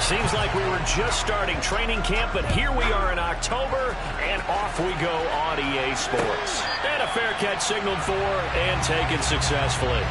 Seems like we were just starting training camp, but here we are in October, and off we go on EA Sports. And a fair catch signaled for and taken successfully.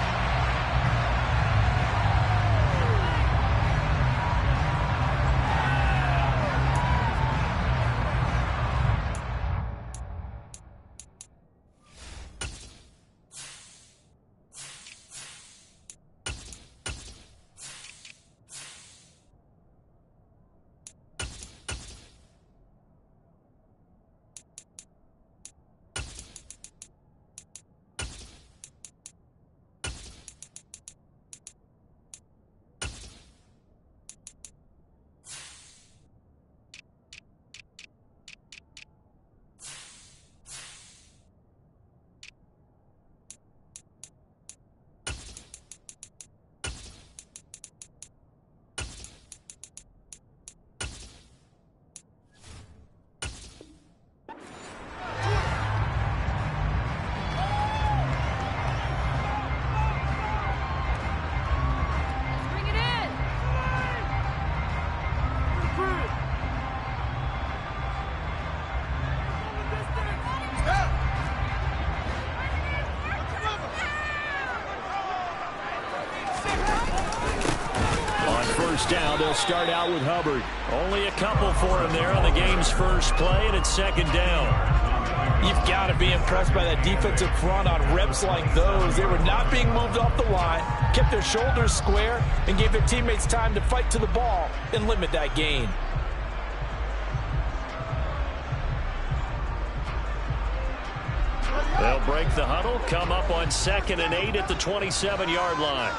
Down, they'll start out with Hubbard. Only a couple for him there on the game's first play, and it's second down. You've got to be impressed by that defensive front on reps like those. They were not being moved off the line, kept their shoulders square, and gave their teammates time to fight to the ball and limit that gain. They'll break the huddle, come up on 2nd and 8 at the 27-yard line.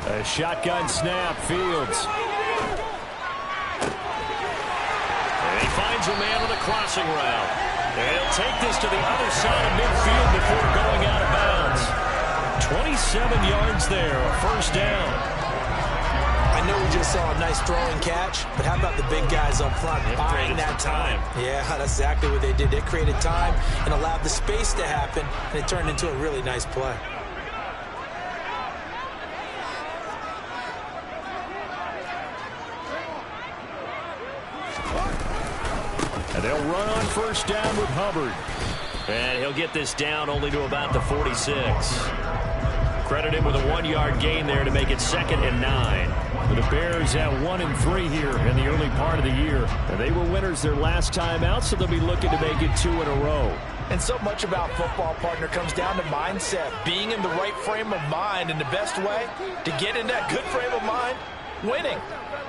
A shotgun snap, Fields. And he finds a man on the crossing route. And he'll take this to the other side of midfield before going out of bounds. 27 yards there, a first down. I know we just saw a nice throwing catch, but how about the big guys up front buying that time? Yeah, that's exactly what they did. They created time and allowed the space to happen, and it turned into a really nice play. And they'll run on first down with Hubbard. And he'll get this down only to about the 46. Credit him with a 1-yard gain there to make it 2nd and 9. The Bears at 1-3 here in the early part of the year. And they were winners their last time out, so they'll be looking to make it 2 in a row. And so much about football, partner, comes down to mindset. Being in the right frame of mind, and the best way to get in that good frame of mind, winning.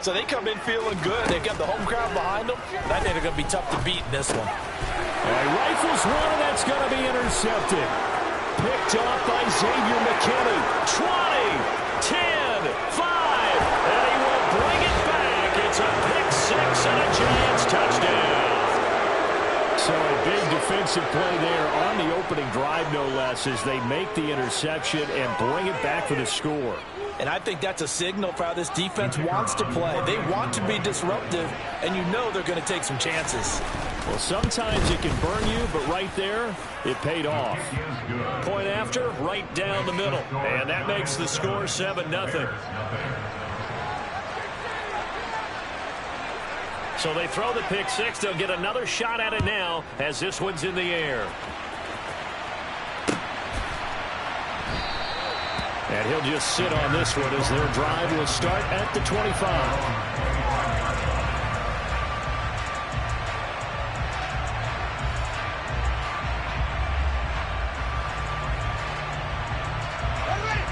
So they come in feeling good. They've got the home crowd behind them. I think they're going to be tough to beat in this one. Rifles one, and that's going to be intercepted. Picked off by Xavier McKinney. 20, 10, 5, and he will bring it back. It's a pick-6 and a Giants touchdown. So a big defensive play there on the opening drive, no less, as they make the interception and bring it back for the score. And I think that's a signal for how this defense wants to play. They want to be disruptive, and you know they're going to take some chances. Well, sometimes it can burn you, but right there, it paid off. Point after, right down the middle. And that makes the score 7-0. So they throw the pick-6. They'll get another shot at it now as this one's in the air. And he'll just sit on this one as their drive will start at the 25.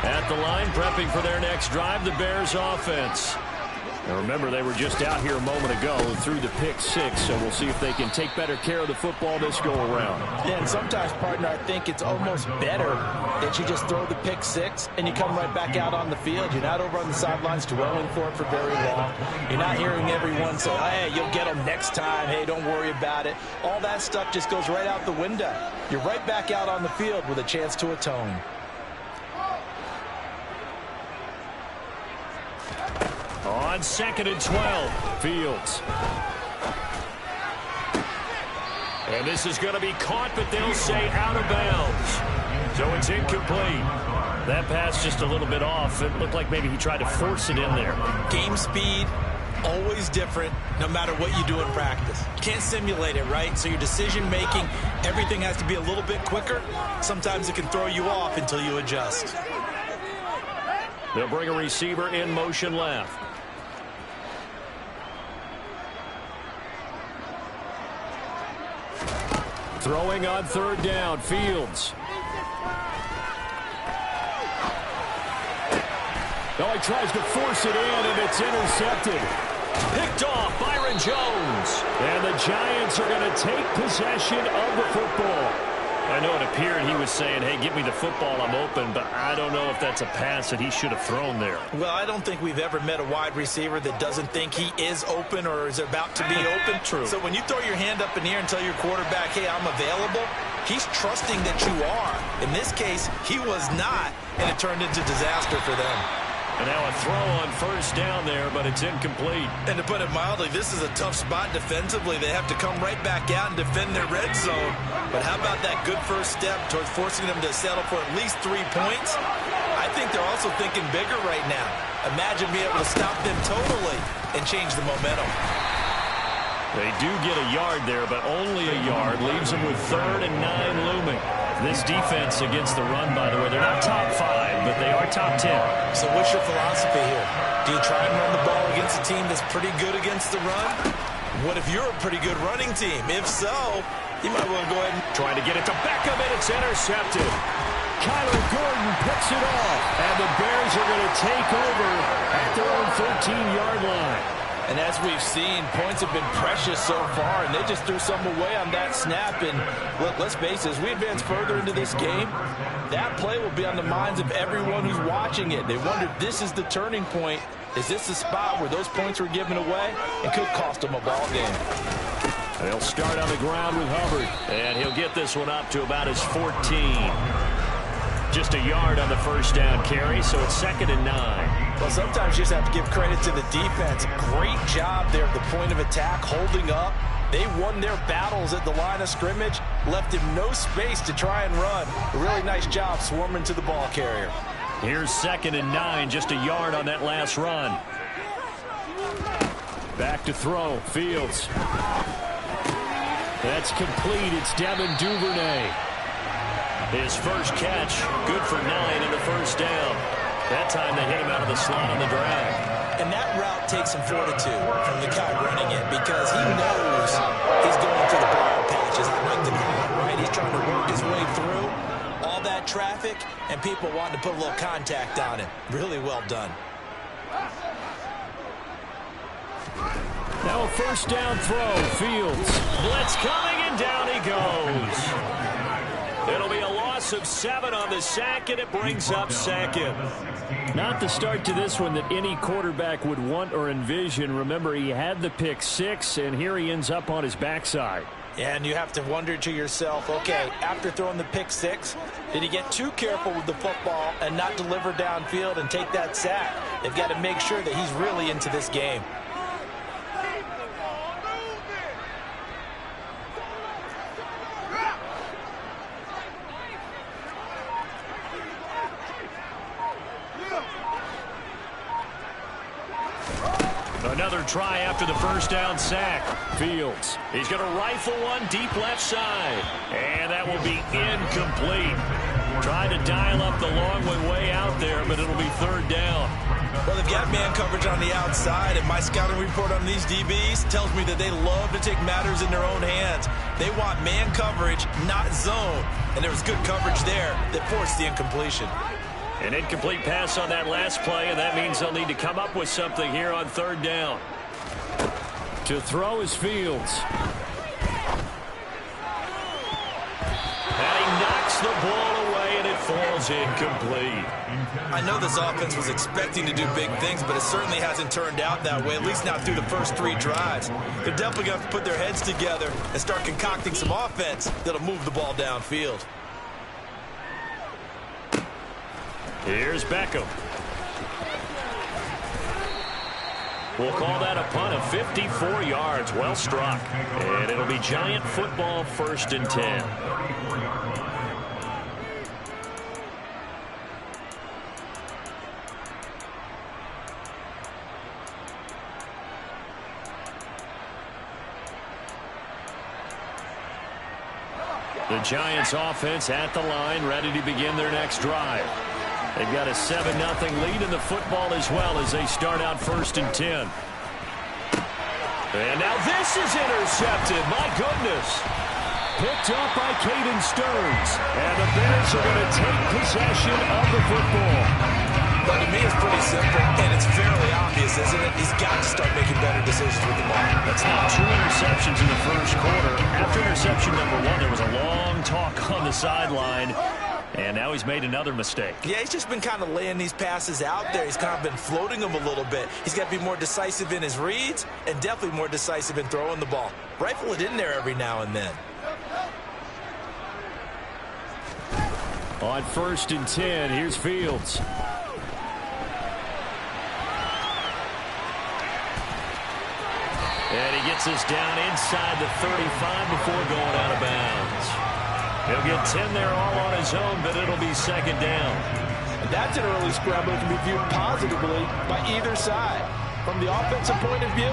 At the line, prepping for their next drive, the Bears offense. Now remember, they were just out here a moment ago and threw the pick-6, so we'll see if they can take better care of the football this go-around. Yeah, and sometimes, partner, I think it's almost better that you just throw the pick-6 and you come right back out on the field. You're not over on the sidelines dwelling for it for very long. You're not hearing everyone say, hey, you'll get them next time. Hey, don't worry about it. All that stuff just goes right out the window. You're right back out on the field with a chance to atone. On 2nd and 12, Fields. And this is going to be caught, but they'll say out of bounds. So it's incomplete. That pass just a little bit off. It looked like maybe he tried to force it in there. Game speed, always different, no matter what you do in practice. You can't simulate it, right? So your decision-making, everything has to be a little bit quicker. Sometimes it can throw you off until you adjust. They'll bring a receiver in motion left. Throwing on third down, Fields. Oh, he tries to force it in, and it's intercepted. Picked off, Byron Jones. And the Giants are going to take possession of the football. I know it appeared he was saying, hey, give me the football, I'm open, but I don't know if that's a pass that he should have thrown there. Well, I don't think we've ever met a wide receiver that doesn't think he is open or is about to be open. True. So when you throw your hand up in the air and tell your quarterback, hey, I'm available, he's trusting that you are. In this case, he was not, and it turned into disaster for them. And now a throw on first down there, but it's incomplete. And to put it mildly, this is a tough spot defensively. They have to come right back out and defend their red zone. But how about that good first step towards forcing them to settle for at least 3 points? I think they're also thinking bigger right now. Imagine being able to stop them totally and change the momentum. They do get a yard there, but only a yard. Leaves them with 3rd and 9 looming. This defense against the run, by the way, they're not top 5, but they are top 10. So what's your philosophy here? Do you try and run the ball against a team that's pretty good against the run? What if you're a pretty good running team? If so, you might want to go ahead and try to get it to Beckham, and it's intercepted. Kyler Gordon picks it off, and the Bears are going to take over at their own 13-yard line. And as we've seen, points have been precious so far, and they just threw some away on that snap. And look, let's face it, as we advance further into this game, that play will be on the minds of everyone who's watching it. They wonder if this is the turning point. Is this the spot where those points were given away and could cost them a ball game? They'll start on the ground with Hubbard. And he'll get this one up to about his 14. Just a yard on the first down carry, so it's 2nd and 9. Well, sometimes you just have to give credit to the defense. Great job there at the point of attack, holding up. They won their battles at the line of scrimmage, left him no space to try and run. A really nice job swarming to the ball carrier. Here's 2nd and 9, just a yard on that last run. Back to throw, Fields. That's complete. It's Devin Duvernay. His first catch, good for 9 in the first down. That time they hit him out of the slot on the drag. And that route takes some fortitude from the guy running it because he knows he's going through the briar patches. I like to call it, right? He's trying to work his way through all that traffic and people wanting to put a little contact on him. Really well done. Now a first down throw, Fields. Blitz coming, and down he goes. It'll be a loss of 7 on the sack, and it brings up 2nd. Not the start to this one that any quarterback would want or envision. Remember, he had the pick 6, and here he ends up on his backside. And you have to wonder to yourself, okay, after throwing the pick 6, did he get too careful with the football and not deliver downfield and take that sack? They've got to make sure that he's really into this game. Another try after the first down sack. Fields. He's going to rifle one deep left side. And that will be incomplete. Tried to dial up the long way out there, but it'll be 3rd down. Well, they've got man coverage on the outside, and my scouting report on these DBs tells me that they love to take matters in their own hands. They want man coverage, not zone. And there was good coverage there that forced the incompletion. An incomplete pass on that last play, and that means they'll need to come up with something here on 3rd down. To throw is Fields. And he knocks the ball away, and it falls incomplete. I know this offense was expecting to do big things, but it certainly hasn't turned out that way, at least not through the first 3 drives. They're definitely going to have to put their heads together and start concocting some offense that'll move the ball downfield. Here's Beckham. We'll call that a punt of 54 yards. Well struck. And it'll be Giant football, 1st and 10. The Giants offense at the line, ready to begin their next drive. They've got a 7-0 lead in the football as well as they start out 1st and 10. And now this is intercepted. My goodness. Picked up by Caden Stearns. And the Bears are going to take possession of the football. But to me, it's pretty simple, and it's fairly obvious, isn't it? He's got to start making better decisions with the ball. That's now 2 interceptions in the first quarter. After interception number 1, there was a long talk on the sideline. And now he's made another mistake. Yeah, he's just been kind of laying these passes out there. He's kind of been floating them a little bit. He's got to be more decisive in his reads and definitely more decisive in throwing the ball. Rifle it in there every now and then. On 1st and 10, here's Fields. And he gets us down inside the 35 before going out of bounds. He'll get 10 there all on his own, but it'll be 2nd down. And that's an early scramble that can be viewed positively by either side. From the offensive point of view,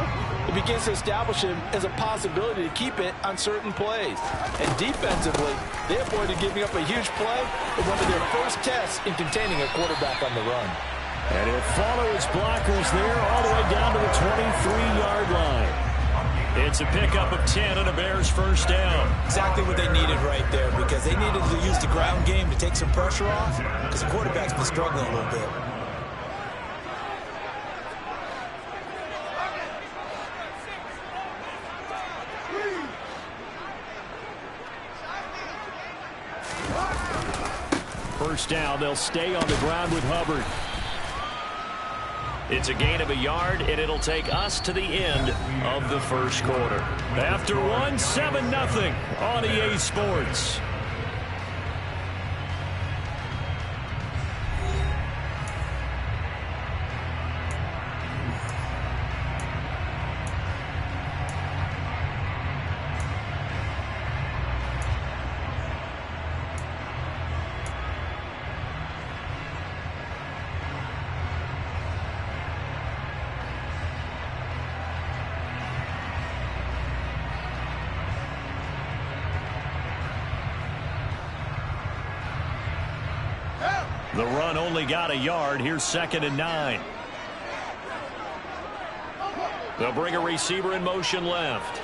it begins to establish him as a possibility to keep it on certain plays. And defensively, they avoided giving up a huge play in one of their first tests in containing a quarterback on the run. And he'll follow his blockers there all the way down to the 23-yard line. It's a pickup of 10 and a Bears 1st down. Exactly what they needed right there, because they needed to use the ground game to take some pressure off, because the quarterback's been struggling a little bit. First down, they'll stay on the ground with Hubbard. It's a gain of a yard, and it'll take us to the end of the first quarter. After 1, 7-0 on EA Sports. The run only got a yard. Here's 2nd and 9. They'll bring a receiver in motion left.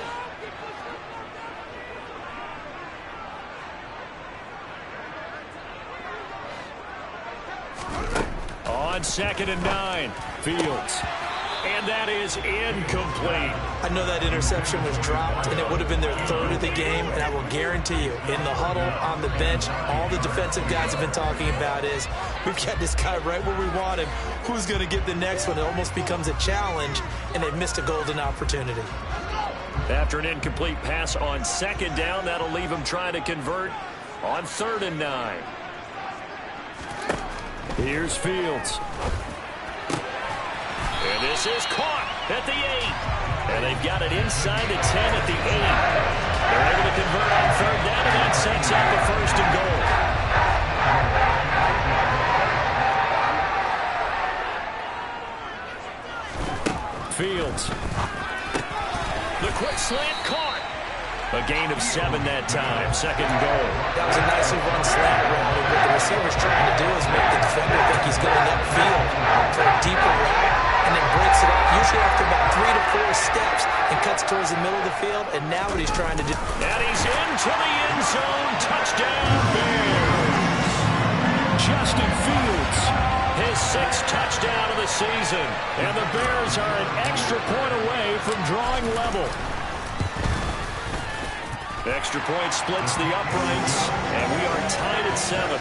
On 2nd and 9, Fields. And that is incomplete. I know that interception was dropped, and it would have been their 3rd of the game, and I will guarantee you, in the huddle, on the bench, all the defensive guys have been talking about is, we've got this guy right where we want him. Who's going to get the next one? It almost becomes a challenge, and they've missed a golden opportunity. After an incomplete pass on 2nd down, that'll leave him trying to convert on 3rd and 9. Here's Fields. And this is caught at the 8. And they've got it inside the 10 at the 8. They're able to convert on 3rd down, and that sets up a 1st and goal. Fields. The quick slant caught. A gain of 7 that time. 2nd and goal. That was a nicely run slant around. What the receiver's trying to do is make the defender think he's going upfield for a deeper route, and then breaks it up, usually after about 3 to 4 steps, and cuts towards the middle of the field, and now what he's trying to do. And he's into the end zone. Touchdown, Bears. Justin Fields. His 6th touchdown of the season. And the Bears are an extra point away from drawing level. The extra point splits the uprights, and we are tied at 7.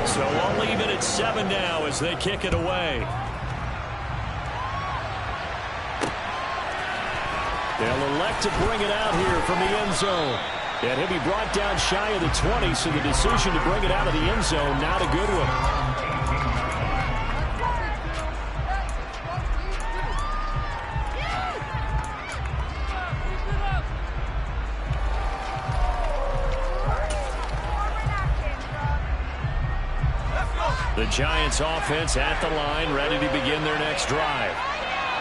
So I'll leave it at 7 now as they kick it away. They'll elect to bring it out here from the end zone. And he'll be brought down shy of the 20, so the decision to bring it out of the end zone, not a good one. The Giants offense at the line, ready to begin their next drive.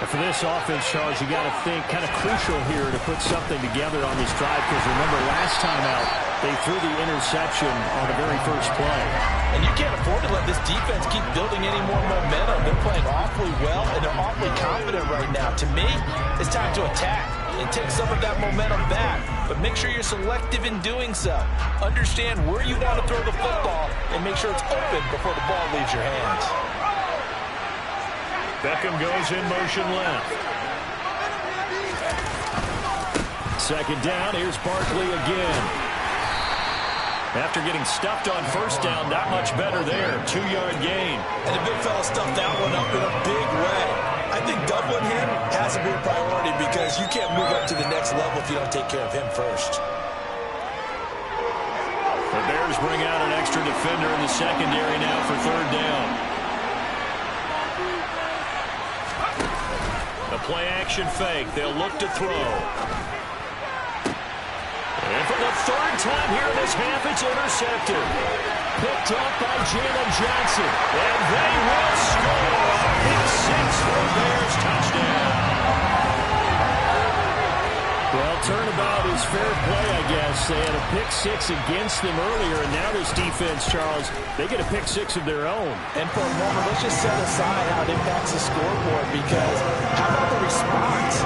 And for this offense, Charles, you got to think kind of crucial here to put something together on this drive, because remember last time out they threw the interception on the very first play. And you can't afford to let this defense keep building any more momentum. They're playing awfully well, and they're awfully confident right now. To me, it's time to attack and take some of that momentum back. But make sure you're selective in doing so. Understand where you want to throw the football and make sure it's open before the ball leaves your hands. Beckham goes in motion left. Second down, here's Barkley again. After getting stuffed on first down, not much better there. 2-yard gain. And the big fella stuffed that one up in a big way. I think doubling him has to be a priority, because you can't move up to the next level if you don't take care of him first. The Bears bring out an extra defender in the secondary now for third down. The play-action fake. They'll look to throw. And for the third time here in this half, it's intercepted. Picked off by Jalen Johnson. And they will score a pick six for Bears touchdown. Well, turnabout is fair play, I guess. They had a pick six against them earlier, and now this defense, Charles, they get a pick six of their own. And for a moment, let's just set aside how it impacts the scoreboard, because how about the response?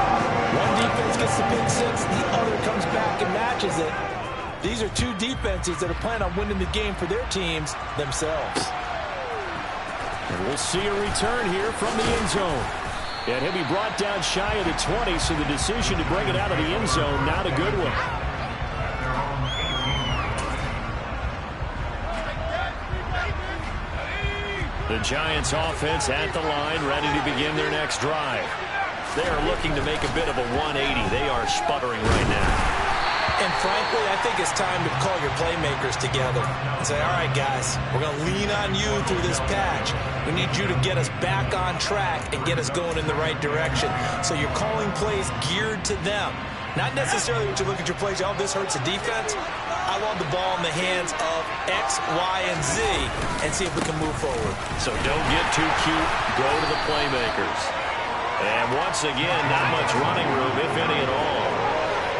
One defense gets the pick six, the other comes back and matches it. These are two defenses that are planning on winning the game for their teams themselves. And we'll see a return here from the end zone. And he'll be brought down shy of the 20, so the decision to bring it out of the end zone, not a good one. The Giants offense at the line, ready to begin their next drive. They are looking to make a bit of a 180. They are sputtering right now. And frankly, I think it's time to call your playmakers together and say, all right, guys, we're going to lean on you through this patch. We need you to get us back on track and get us going in the right direction. So you're calling plays geared to them. Not necessarily when you look at your plays, oh, this hurts the defense. I want the ball in the hands of X, Y, and Z and see if we can move forward. So don't get too cute. Go to the playmakers. And once again, not much running room, if any at all.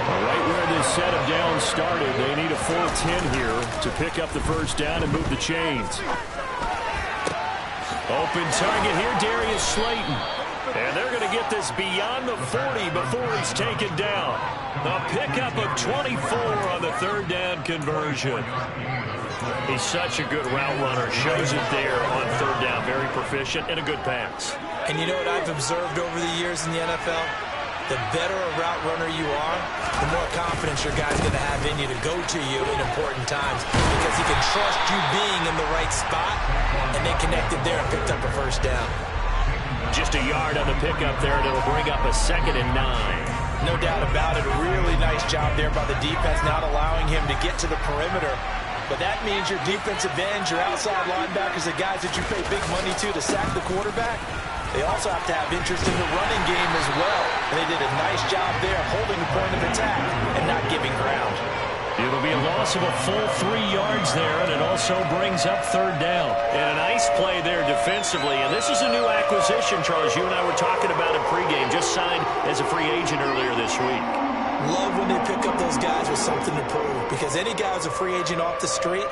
Right where this set of downs started, they need a full 10 here to pick up the first down and move the chains. Open target here, Darius Slayton. And they're going to get this beyond the 40 before he's taken down. A pickup of 24 on the third down conversion. He's such a good route runner. Shows it there on third down. Very proficient and a good pass. And you know what I've observed over the years in the NFL? The better a route runner you are, the more confidence your guy's going to have in you to go to you in important times, because he can trust you being in the right spot, and they connected there and picked up a first down. Just a yard on the pickup there, and it'll bring up a 2nd and 9. No doubt about it. A really nice job there by the defense, not allowing him to get to the perimeter. But that means your defensive ends, your outside linebackers, the guys that you pay big money to sack the quarterback, they also have to have interest in the running game as well. And they did a nice job there holding the point of attack and not giving ground. It'll be a loss of a full 3 yards there, and it also brings up third down. And a nice play there defensively. And this is a new acquisition, Charles. You and I were talking about it pregame. Just signed as a free agent earlier this week. Love when they pick up those guys with something to prove, because any guy who's a free agent off the street,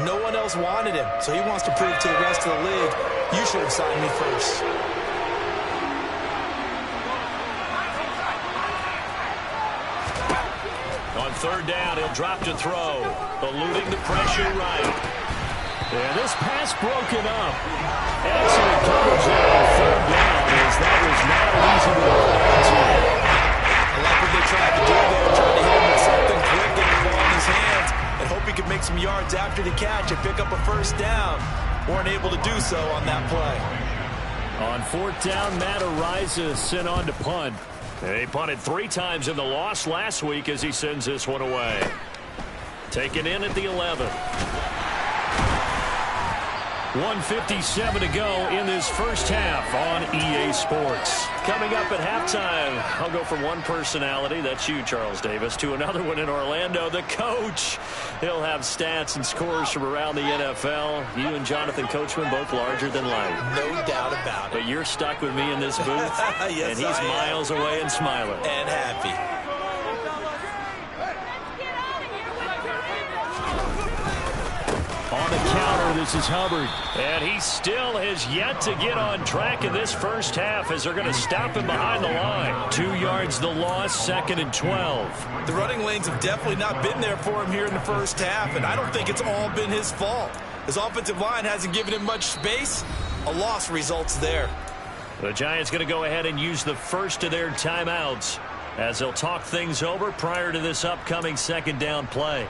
no one else wanted him. So he wants to prove to the rest of the league, you should have signed me first. On third down, he'll drop to throw, eluding the pressure right. And this pass broken up. Excellent coverage there on third down, as that was not easy to hold on to. I like what they tried to do there, trying to hit him with something quick, get the ball in his hands, and hope he could make some yards after the catch and pick up a first down. Weren't able to do so on that play. On fourth down, Matt Araiza sent on to punt. They punted 3 times in the loss last week as he sends this one away. Taken in at the 11. 1:57 to go in this first half on EA Sports. Coming up at halftime, I'll go from one personality, that's you, Charles Davis, to another one in Orlando, the coach. He'll have stats and scores from around the NFL. You and Jonathan Coachman, both larger than life. No doubt about it. But you're stuck with me in this booth, yes, and he's miles away and smiling. And happy. On the counter, this is Hubbard. And he still has yet to get on track in this first half as they're going to stop him behind the line. 2 yards the loss, 2nd and 12. The running lanes have definitely not been there for him here in the first half, and I don't think it's all been his fault. His offensive line hasn't given him much space. A loss results there. The Giants going to go ahead and use the first of their timeouts as they'll talk things over prior to this upcoming 2nd down play.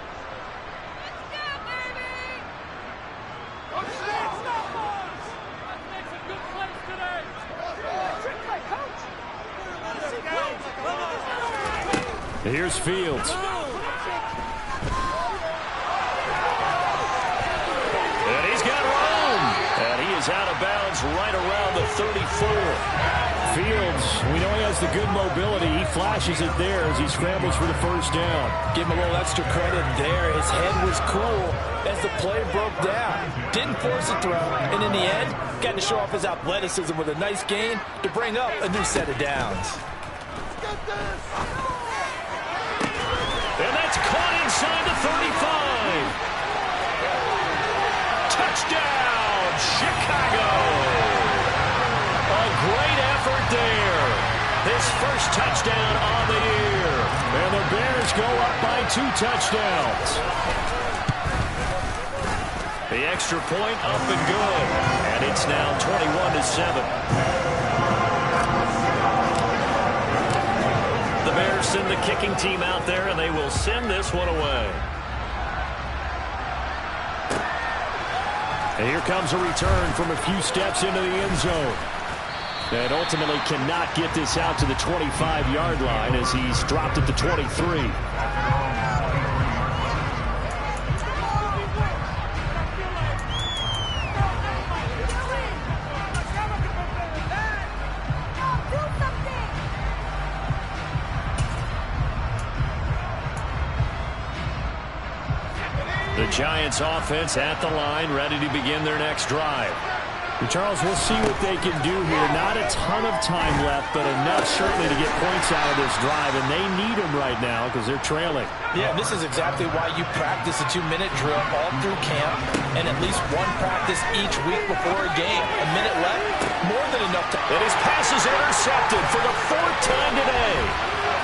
Here's Fields. And he's got room. And he is out of bounds right around the 34. Fields, we know he has the good mobility. He flashes it there as he scrambles for the first down. Give him a little extra credit there. His head was cool as the play broke down. Didn't force a throw. And in the end, got to show off his athleticism with a nice gain to bring up a new set of downs. And that's caught inside the 35. Touchdown, Chicago. A great effort there. His first touchdown on the year. And the Bears go up by 2 touchdowns. The extra point up and good. And it's now 21-7. The Bears send the kicking team out there, and they will send this one away. And here comes a return from a few steps into the end zone. And ultimately cannot get this out to the 25-yard line as he's dropped at the 23. The Giants offense at the line, ready to begin their next drive. And Charles, we'll see what they can do here. Not a ton of time left, but enough certainly to get points out of this drive, and they need them right now because they're trailing. Yeah, this is exactly why you practice a 2-minute drill all through camp and at least one practice each week before a game. A minute left, more than enough to... And his pass is intercepted for the 4th time today.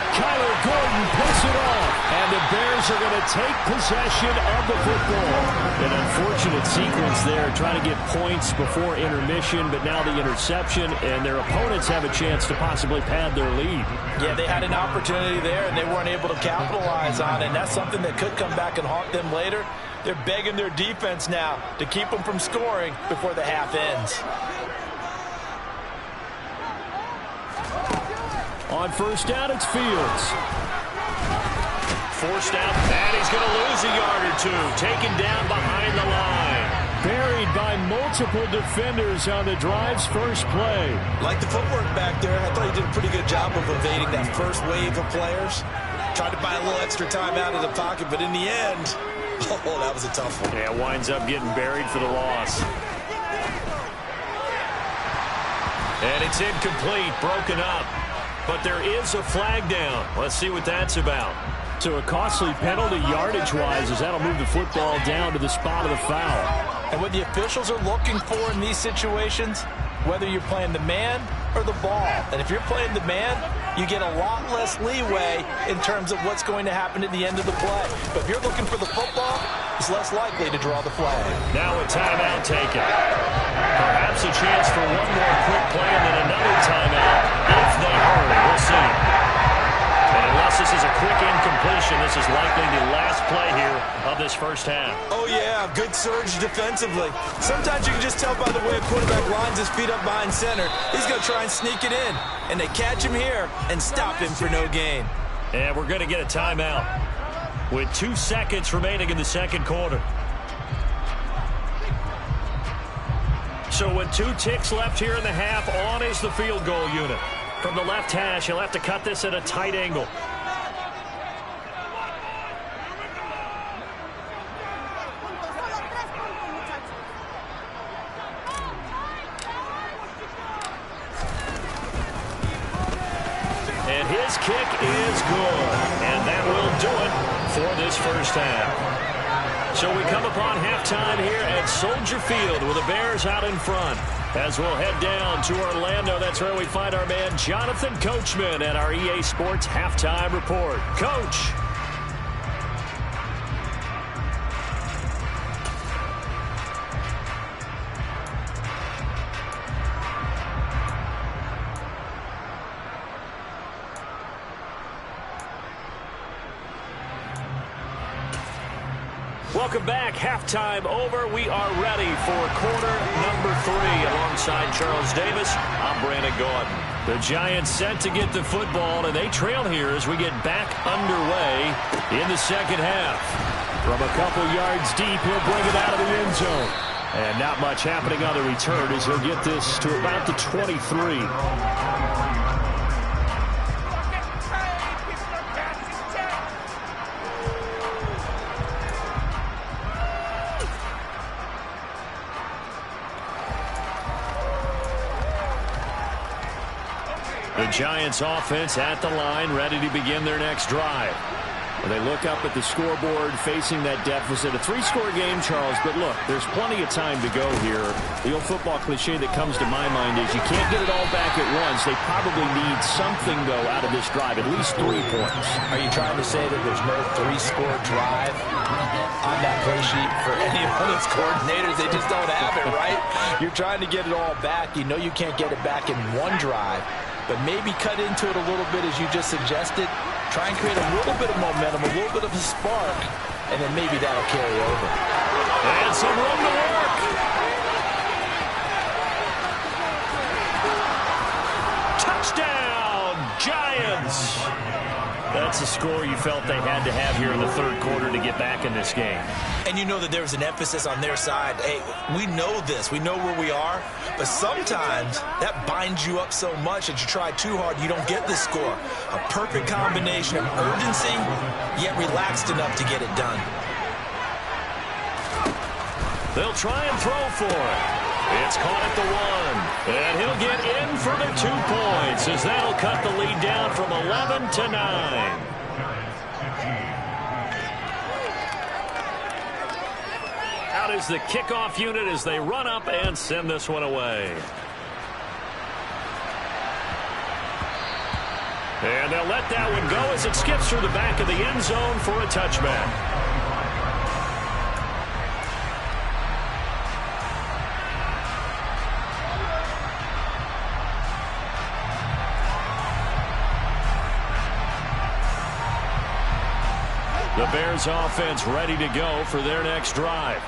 Kyler Gordon picks it off, and the Bears are going to take possession of the football. An unfortunate sequence there, trying to get points before intermission, but now the interception, and their opponents have a chance to possibly pad their lead. Yeah, they had an opportunity there, and they weren't able to capitalize on it, and that's something that could come back and haunt them later. They're begging their defense now to keep them from scoring before the half ends. On first down, it's Fields. Forced out, and he's going to lose a yard or two. Taken down behind the line. Buried by multiple defenders on the drive's first play. Like the footwork back there, I thought he did a pretty good job of evading that first wave of players. Tried to buy a little extra time out of the pocket, but in the end, oh, that was a tough one. Yeah, winds up getting buried for the loss. And it's incomplete, broken up. But there is a flag down. Let's see what that's about. So a costly penalty yardage-wise as that'll move the football down to the spot of the foul. And what the officials are looking for in these situations, whether you're playing the man or the ball. And if you're playing the man, you get a lot less leeway in terms of what's going to happen at the end of the play. But if you're looking for the football, it's less likely to draw the flag. Now a timeout taken. Perhaps a chance for one more quick play and then another timeout if they hurry. We'll see. And unless this is a quick incompletion, this is likely the last play here of this first half. Oh, yeah, good surge defensively. Sometimes you can just tell by the way a quarterback lines his feet up behind center. He's going to try and sneak it in. And they catch him here and stop him for no gain. And we're going to get a timeout with 2 seconds remaining in the second quarter. So with 2 ticks left here in the half, on is the field goal unit. From the left hash, he'll have to cut this at a tight angle. And his kick is good. And that will do it for this first half. So we come upon halftime here at Soldier Field with the Bears out in front. As we'll head down to Orlando, that's where we find our man Jonathan Coachman at our EA Sports Halftime Report. Coach. Welcome back. Halftime over. We are ready for quarter number 3. Alongside Charles Davis, I'm Brandon Gordon. The Giants set to get the football, and they trail here as we get back underway in the second half. From a couple yards deep, he'll bring it out of the end zone. And not much happening on the return as he'll get this to about the 23. The Giants offense at the line, ready to begin their next drive. They look up at the scoreboard facing that deficit. A 3-score game, Charles, but look, there's plenty of time to go here. The old football cliche that comes to my mind is you can't get it all back at once. They probably need something, though, out of this drive, at least 3 points. Are you trying to say that there's no 3-score drive on that play sheet for any of those coordinators? They just don't have it, right? You're trying to get it all back. You know you can't get it back in one drive, but maybe cut into it a little bit as you just suggested. Try and create a little bit of momentum, a little bit of a spark, and then maybe that'll carry over. And some room to work. Touchdown, Giants. That's the score you felt they had to have here in the third quarter to get back in this game. And you know that there was an emphasis on their side. Hey, we know this. We know where we are. But sometimes that binds you up so much that you try too hard, you don't get the score. A perfect combination of urgency, yet relaxed enough to get it done. They'll try and throw for it. It's caught at the 1. And he'll get in for the 2 points as that'll cut the lead down from 11 to 9. Out is the kickoff unit as they run up and send this one away. And they'll let that one go as it skips through the back of the end zone for a touchback. The Bears offense ready to go for their next drive.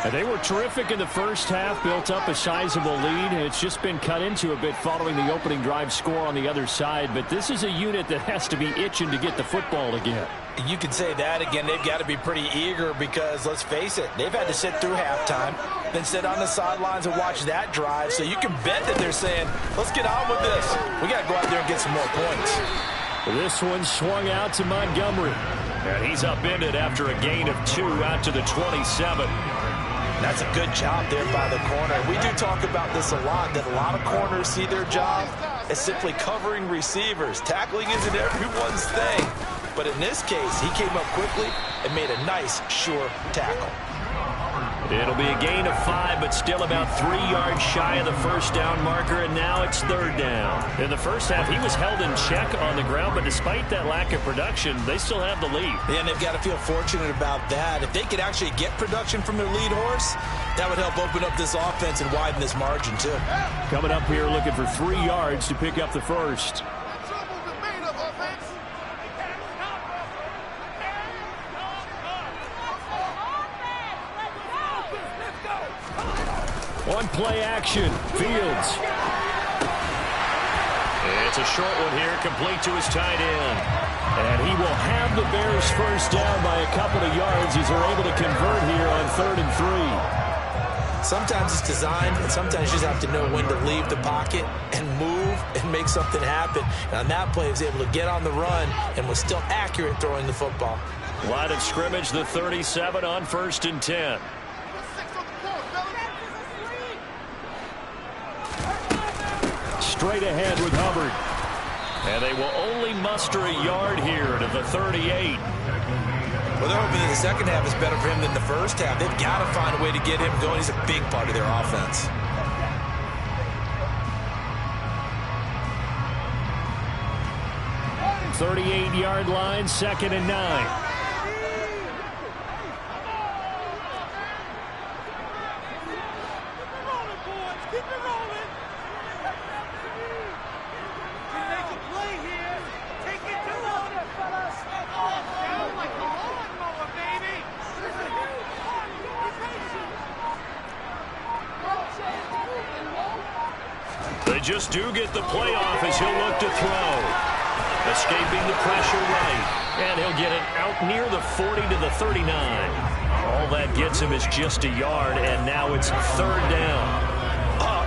And they were terrific in the first half, built up a sizable lead. It's just been cut into a bit following the opening drive score on the other side. But this is a unit that has to be itching to get the football again. You could say that again. They've got to be pretty eager because, let's face it, they've had to sit through halftime, then sit on the sidelines and watch that drive. So you can bet that they're saying, let's get on with this. We got to go out there and get some more points. This one swung out to Montgomery. And he's upended after a gain of 2 out to the 27. That's a good job there by the corner. We do talk about this a lot, that a lot of corners see their job as simply covering receivers. Tackling isn't everyone's thing. But in this case, he came up quickly and made a nice, sure tackle. It'll be a gain of 5, but still about 3 yards shy of the first down marker, and now it's third down. In the first half, he was held in check on the ground, but despite that lack of production, they still have the lead. Yeah, and they've got to feel fortunate about that. If they could actually get production from their lead horse, that would help open up this offense and widen this margin, too. Coming up here looking for 3 yards to pick up the first. One play action, Fields. It's a short one here, complete to his tight end. And he will have the Bears first down by a couple of yards as they're able to convert here on 3rd and 3. Sometimes it's designed, and sometimes you just have to know when to leave the pocket and move and make something happen. And on that play, he was able to get on the run and was still accurate throwing the football. Line of scrimmage, the 37 on 1st and 10. Straight ahead with Hubbard. And they will only muster a yard here to the 38. Well, they're hoping that the second half is better for him than the first half. They've got to find a way to get him going. He's a big part of their offense. .38-yard line, 2nd and 9. They just do get the play off as he'll look to throw. Escaping the pressure right. And he'll get it out near the 40 to the 39. All that gets him is just a yard, and now it's 3rd down.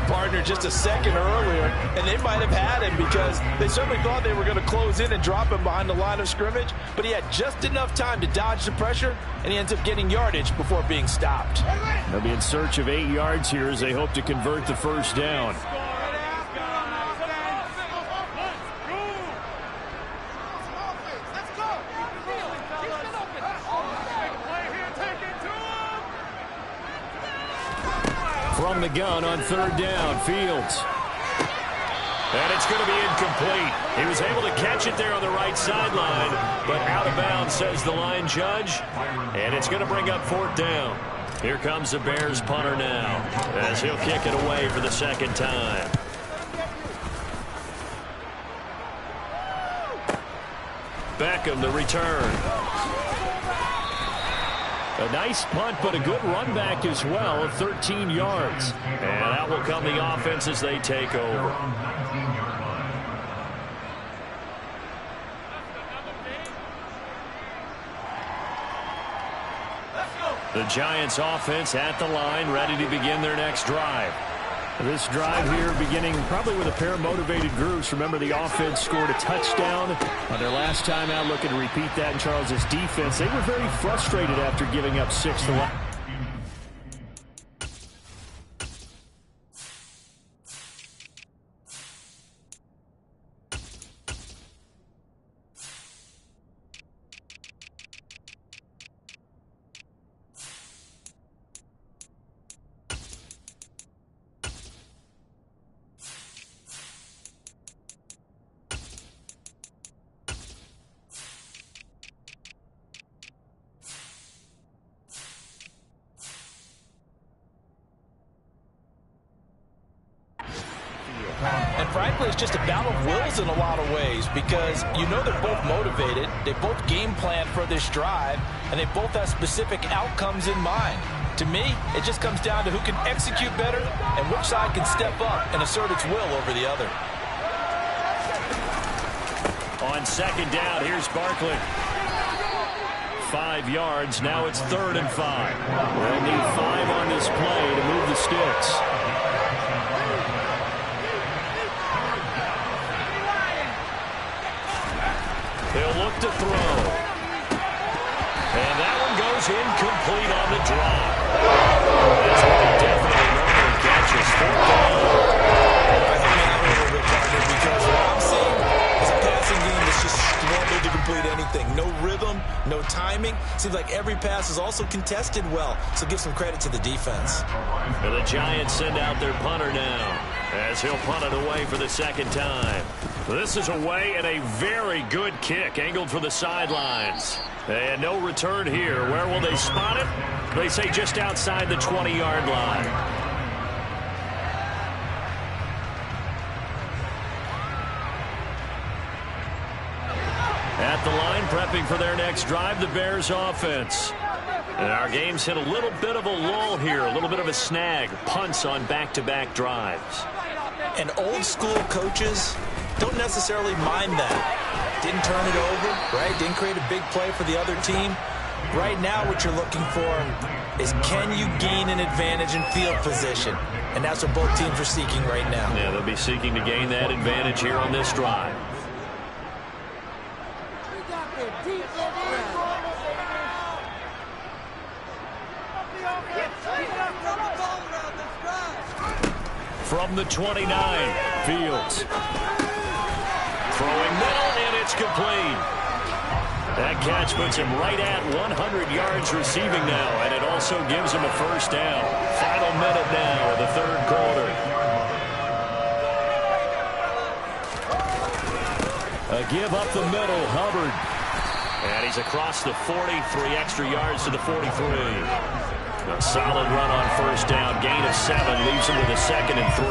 Partner, just a second earlier, and they might have had him because they certainly thought they were going to close in and drop him behind the line of scrimmage, but he had just enough time to dodge the pressure, and he ends up getting yardage before being stopped. They'll be in search of 8 yards here as they hope to convert the 1st down. From the gun on 3rd down, Fields. And it's going to be incomplete. He was able to catch it there on the right sideline, but out of bounds, says the line judge. And it's going to bring up 4th down. Here comes the Bears punter now, as he'll kick it away for the 2nd time. Beckham, the return. A nice punt, but a good run back as well of 13 yards. And out will come the offense as they take over. The Giants offense at the line, ready to begin their next drive. This drive here beginning probably with a pair of motivated groups. Remember, the offense scored a touchdown on their last time out, looking to repeat that in Charles's defense. They were very frustrated after giving up 6 to 1. And frankly, it's just a battle of wills in a lot of ways because you know they're both motivated, they both game plan for this drive, and they both have specific outcomes in mind. To me, it just comes down to who can execute better and which side can step up and assert its will over the other. On 2nd down, here's Barkley. 5 yards, now it's 3rd and 5. They'll need 5 on this play to move the sticks. He'll look to throw. And that one goes incomplete on the drop. That's what he definitely normally catches. 4th down. I think they have a little bit, partner, because what I'm seeing is a passing game that's just struggled to complete anything. No rhythm, no timing. Seems like every pass is also contested well, so give some credit to the defense. And the Giants send out their punter now, as he'll punt it away for the 2nd time. This is away and a very good kick, angled for the sidelines. And no return here. Where will they spot it? They say just outside the 20-yard line. At the line, prepping for their next drive, the Bears offense. And our game's hit a little bit of a lull here, a little bit of a snag. Punts on back-to-back drives. And old-school coaches don't necessarily mind that. Didn't turn it over, right? Didn't create a big play for the other team. Right now, what you're looking for is can you gain an advantage in field position? And that's what both teams are seeking right now. Yeah, they'll be seeking to gain that advantage here on this drive. From the 29, Fields. Throwing middle, and it's complete. That catch puts him right at 100 yards receiving now, and it also gives him a first down. Final minute now of the third quarter. A give up the middle, Hubbard. And he's across the 40, 3 extra yards to the 43. A solid run on first down. Gain of 7 leaves him with a 2nd and 3.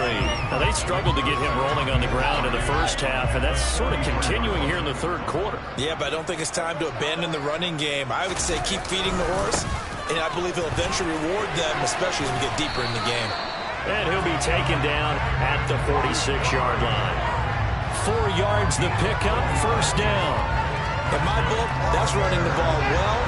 Now, they struggled to get him rolling on the ground in the first half, and that's sort of continuing here in the third quarter. Yeah, but I don't think it's time to abandon the running game. I would say keep feeding the horse, and I believe he'll eventually reward them, especially as we get deeper in the game. And he'll be taken down at the 46-yard line. 4 yards the pickup, first down. In my book, that's running the ball well,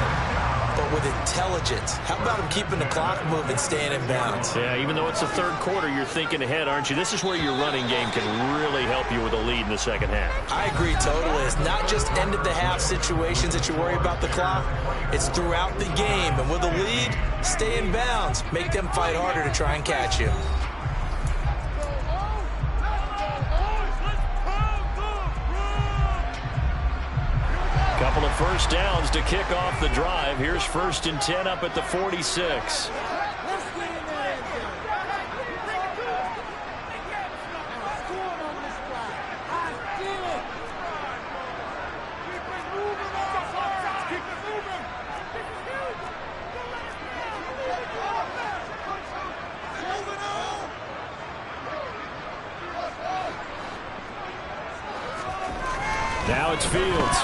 but with intelligence. How about him keeping the clock moving, staying in bounds? Yeah, even though it's the third quarter, you're thinking ahead, aren't you? This is where your running game can really help you with a lead in the second half. I agree totally. It's not just end of the half situations that you worry about the clock. It's throughout the game. And with a lead, stay in bounds. Make them fight harder to try and catch you. Couple of first downs to kick off the drive. Here's 1st and 10 up at the 46. Now it's Fields.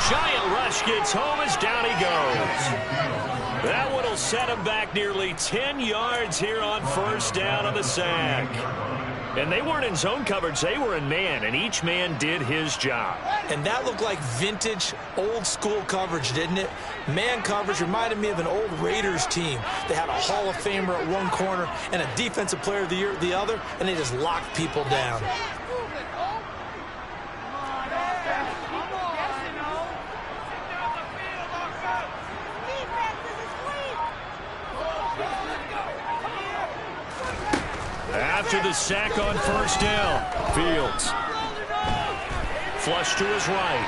Giant rush gets home as down he goes. That one will set him back nearly 10 yards here on first down on the sack. And they weren't in zone coverage. They were in man, and each man did his job. And that looked like vintage, old-school coverage, didn't it? Man coverage reminded me of an old Raiders team. They had a Hall of Famer at one corner and a Defensive Player of the Year at the other, and they just locked people down. After the sack on first down, Fields. Flush to his right.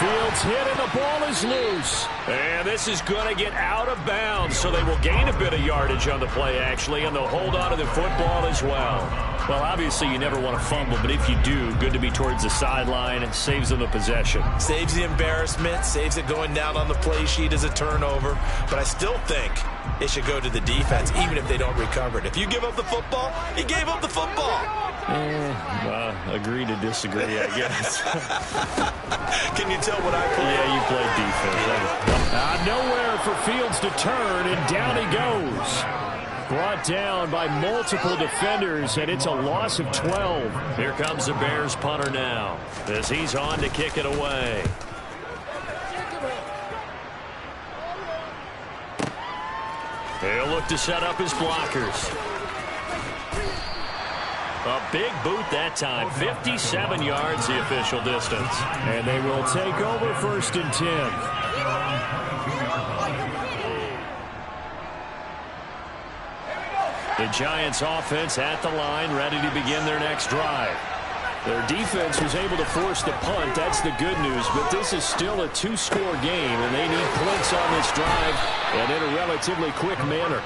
Fields hit and the ball is loose. And this is going to get out of bounds, so they will gain a bit of yardage on the play, actually, and they'll hold on to the football as well. Well, obviously, you never want to fumble, but if you do, good to be towards the sideline. It saves them the possession. Saves the embarrassment, saves it going down on the play sheet as a turnover. But I still think it should go to the defense, even if they don't recover it. If you give up the football, you gave up the football. Agree to disagree, I guess. Can you tell what I play? Yeah, you played defense. Nowhere for Fields to turn, and down he goes. Brought down by multiple defenders, and it's a loss of 12. Here comes the Bears punter now, as he's on to kick it away. He'll look to set up his blockers. A big boot that time. 57 yards the official distance. And they will take over 1st and 10. The Giants offense at the line, ready to begin their next drive. Their defense was able to force the punt. That's the good news. But this is still a 2-score game, and they need points on this drive and in a relatively quick manner.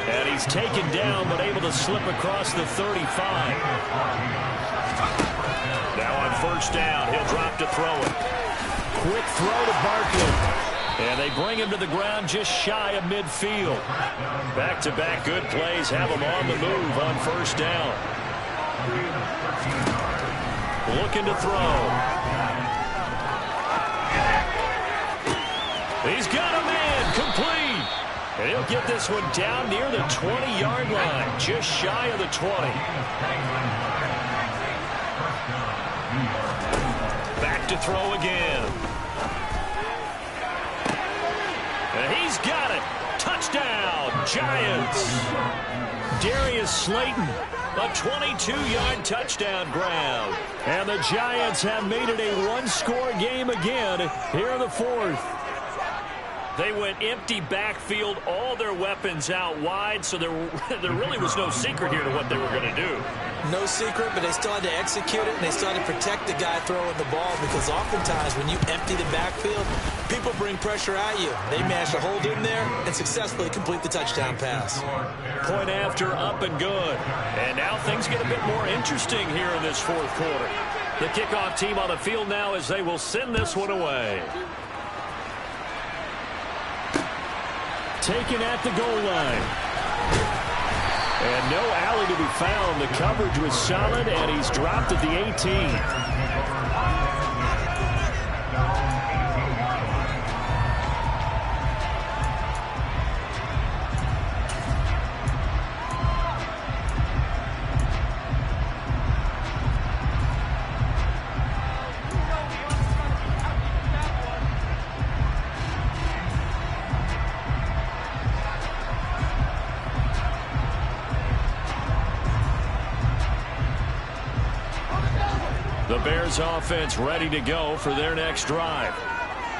And he's taken down, but able to slip across the 35. Now on first down, he'll drop to throw it. Quick throw to Barkley. And they bring him to the ground just shy of midfield. Back-to-back good plays have him on the move on first down. Looking to throw. He's got a man, complete. And he'll get this one down near the 20-yard line, just shy of the 20. Back to throw again. He's got it. Touchdown, Giants. Darius Slayton, a 22-yard touchdown grab. And the Giants have made it a one-score game again here in the fourth. They went empty backfield, all their weapons out wide, so there really was no secret here to what they were going to do. No secret, but they still had to execute it, and they still had to protect the guy throwing the ball, because oftentimes when you empty the backfield, people bring pressure at you. They managed to hold in there and successfully complete the touchdown pass. Point after, up and good. And now things get a bit more interesting here in this fourth quarter. The kickoff team on the field now as they will send this one away. Taken at the goal line. And no alley to be found. The coverage was solid, and he's dropped at the 18. The Bears offense ready to go for their next drive.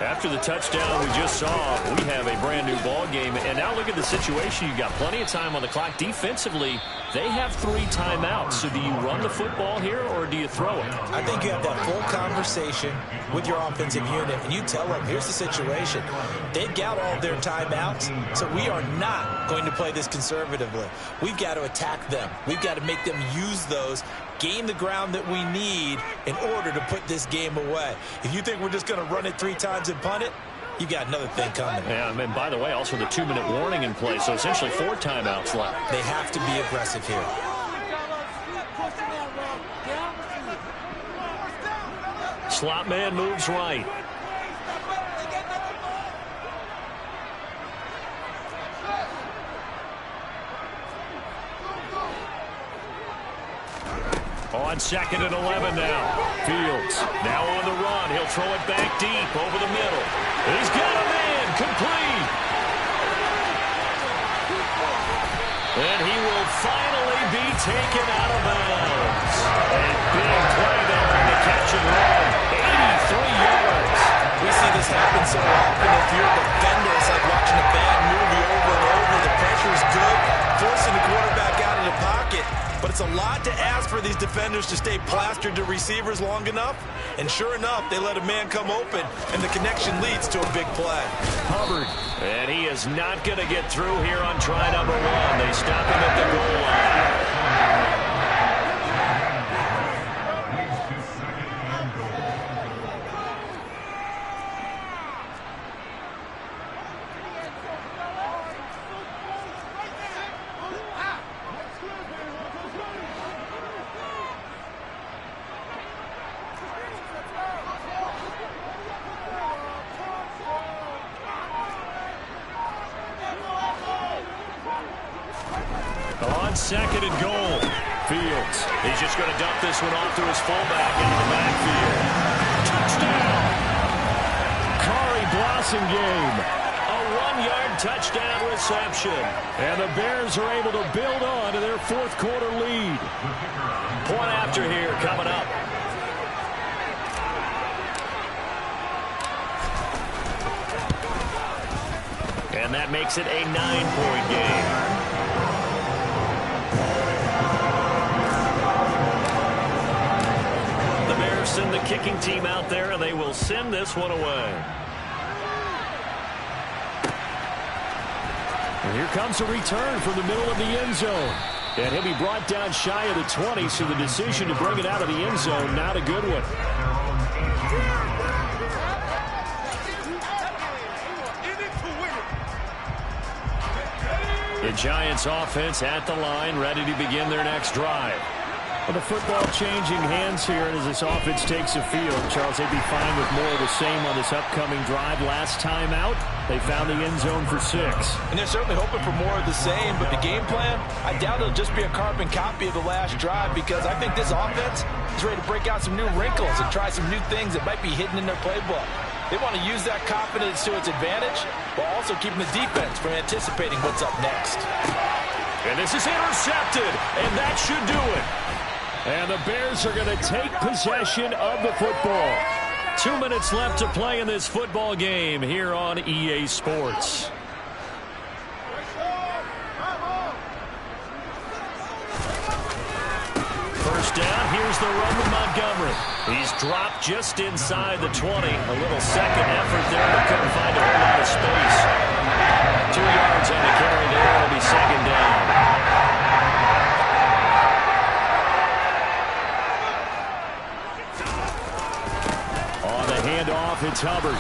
After the touchdown we just saw, we have a brand new ball game. And now look at the situation. You've got plenty of time on the clock. Defensively, they have 3 timeouts. So do you run the football here or do you throw it? I think you have that full conversation with your offensive unit, and you tell them, here's the situation. They've got all their timeouts, so we are not going to play this conservatively. We've got to attack them. We've got to make them use those, gain the ground that we need in order to put this game away. If you think we're just going to run it 3 times and punt it, you got another thing coming. Yeah, and by the way, also the 2-minute warning in play, so essentially 4 timeouts left. They have to be aggressive here. Slot man moves right. On 2nd and 11 now. Fields now on the run. He'll throw it back deep over the middle. He's got a man complete. And he will finally be taken out of bounds. A big play there on the catch and run. 83 yards. We see this happen so often. If you're a defender, it's like watching a bad movie over and over. The pressure's good, forcing the quarterback out of the pocket. But it's a lot to ask for these defenders to stay plastered to receivers long enough. And sure enough, they let a man come open, and the connection leads to a big play. Hubbard. And he is not going to get through here on try number 1. They stop him at the goal line. On 2nd and goal. Fields. He's just going to dump this one off to his fullback into the backfield. Touchdown! Kari Blossomgame. A 1-yard touchdown reception. And the Bears are able to build on to their fourth quarter lead. Point after here coming up. And that makes it a 9-point game. Send the kicking team out there, and they will send this one away. And here comes a return from the middle of the end zone. And he'll be brought down shy of the 20, so the decision to bring it out of the end zone, not a good one. The Giants offense at the line, ready to begin their next drive. Well, the football changing hands here as this offense takes the field. Charles, they'd be fine with more of the same on this upcoming drive. Last time out, they found the end zone for 6. And they're certainly hoping for more of the same, but the game plan, I doubt it'll just be a carbon copy of the last drive, because I think this offense is ready to break out some new wrinkles and try some new things that might be hidden in their playbook. They want to use that confidence to its advantage, while also keeping the defense from anticipating what's up next. And this is intercepted, and that should do it. And the Bears are going to take possession of the football. 2 minutes left to play in this football game here on EA Sports. First down, here's the run with Montgomery. He's dropped just inside the 20. A little second effort there, but couldn't find a whole lot of space. 2 yards on the carry there. It'll be second down. On the handoff, it's Hubbard.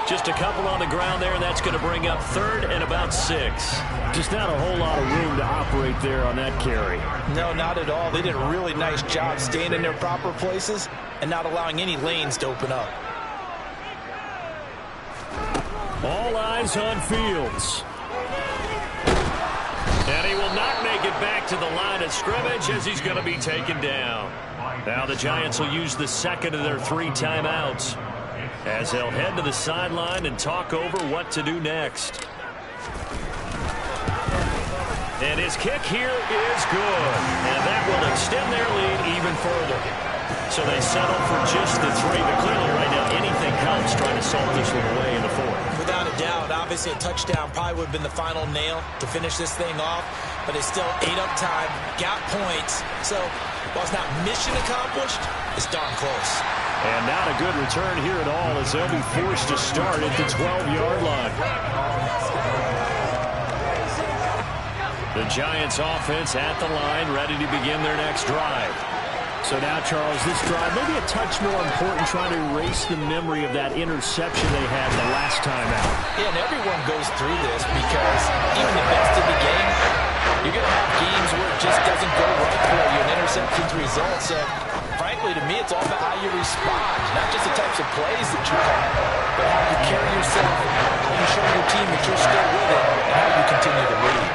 Just a couple on the ground there, and that's going to bring up third and about 6. Just not a whole lot of room to operate there on that carry. No, not at all. They did a really nice job staying in their proper places and not allowing any lanes to open up. All eyes on Fields. And he will not make it back to the line of scrimmage as he's going to be taken down. Now the Giants will use the second of their 3 timeouts as they'll head to the sideline and talk over what to do next. And his kick here is good. And that will extend their lead even further. So they settle for just the 3. But clearly right now anything helps trying to salt this one away in the 4th. Without a doubt, obviously a touchdown probably would have been the final nail to finish this thing off. But it's still 8 up time, got points. So while it's not mission accomplished, it's darn close. And not a good return here at all as they'll be forced to start at the 12-yard line. The Giants offense at the line, ready to begin their next drive. So now, Charles, this drive maybe a touch more important, trying to erase the memory of that interception they had the last time out. Yeah, and everyone goes through this because even the best in the game, you're going to have games where it just doesn't go right for you, and interceptions result. So, frankly, to me, it's all about how you respond, not just the types of plays that you call, but how you carry yourself, how you show your team that you're still with it, and how you continue to lead.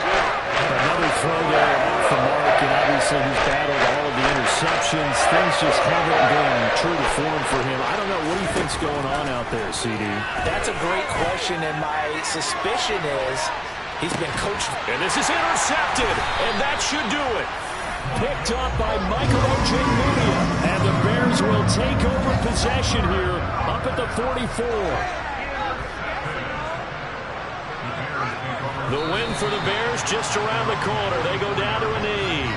Another throw there for Mark, and obviously he's battled all of the interceptions. Things just haven't been true to form for him. I don't know. What do you think's going on out there, CD? That's a great question, and my suspicion is he's been coached. And this is intercepted, and that should do it. Picked up by Michael Ojemudia, and the Bears will take over possession here up at the 44. The win for the Bears just around the corner. They go down to a knee.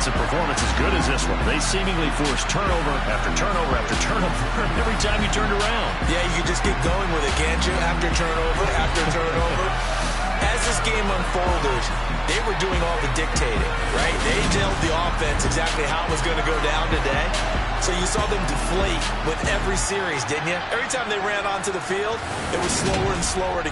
Performance as good as this one. They seemingly forced turnover after turnover after turnover every time you turned around. Yeah, you can just get going with it, can't you? After turnover, after turnover. As this game unfolded, they were doing all the dictating, right? They told the offense exactly how it was going to go down today. So you saw them deflate with every series, didn't you? Every time they ran onto the field, it was slower and slower to